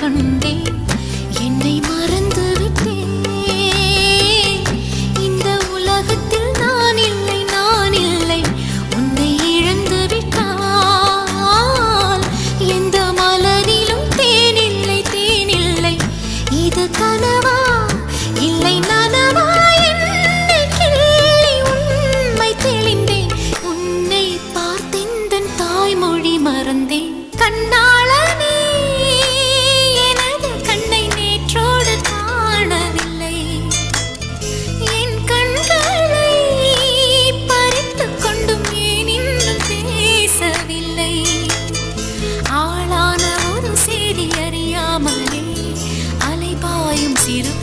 கொண்டேன், என்னை மறந்து விட்டேன். இந்த உலகத்தில் நான் இல்லை, நான் இல்லை, உன்னை இழந்து விட்டால் எந்த மலரிலும் தேனில்லை, தேனில்லை. இது கனவா இல்லை நனவா? என்னை கிள்ளி உண்மை தெளிந்தேன், உன்னை பார்த்தெந்தன் தாய்மொழி மறந்தேன். கண்ணாளனே, எனது கண்ணை நேற்றோடு காணவில்லை, என் கண்களை பறித்துக் கொண்டும் ஏன் இன்னும் பேசவில்லை? ஆளான ஒரு செய்தி அறியாமலே அலைபாயும் சிறு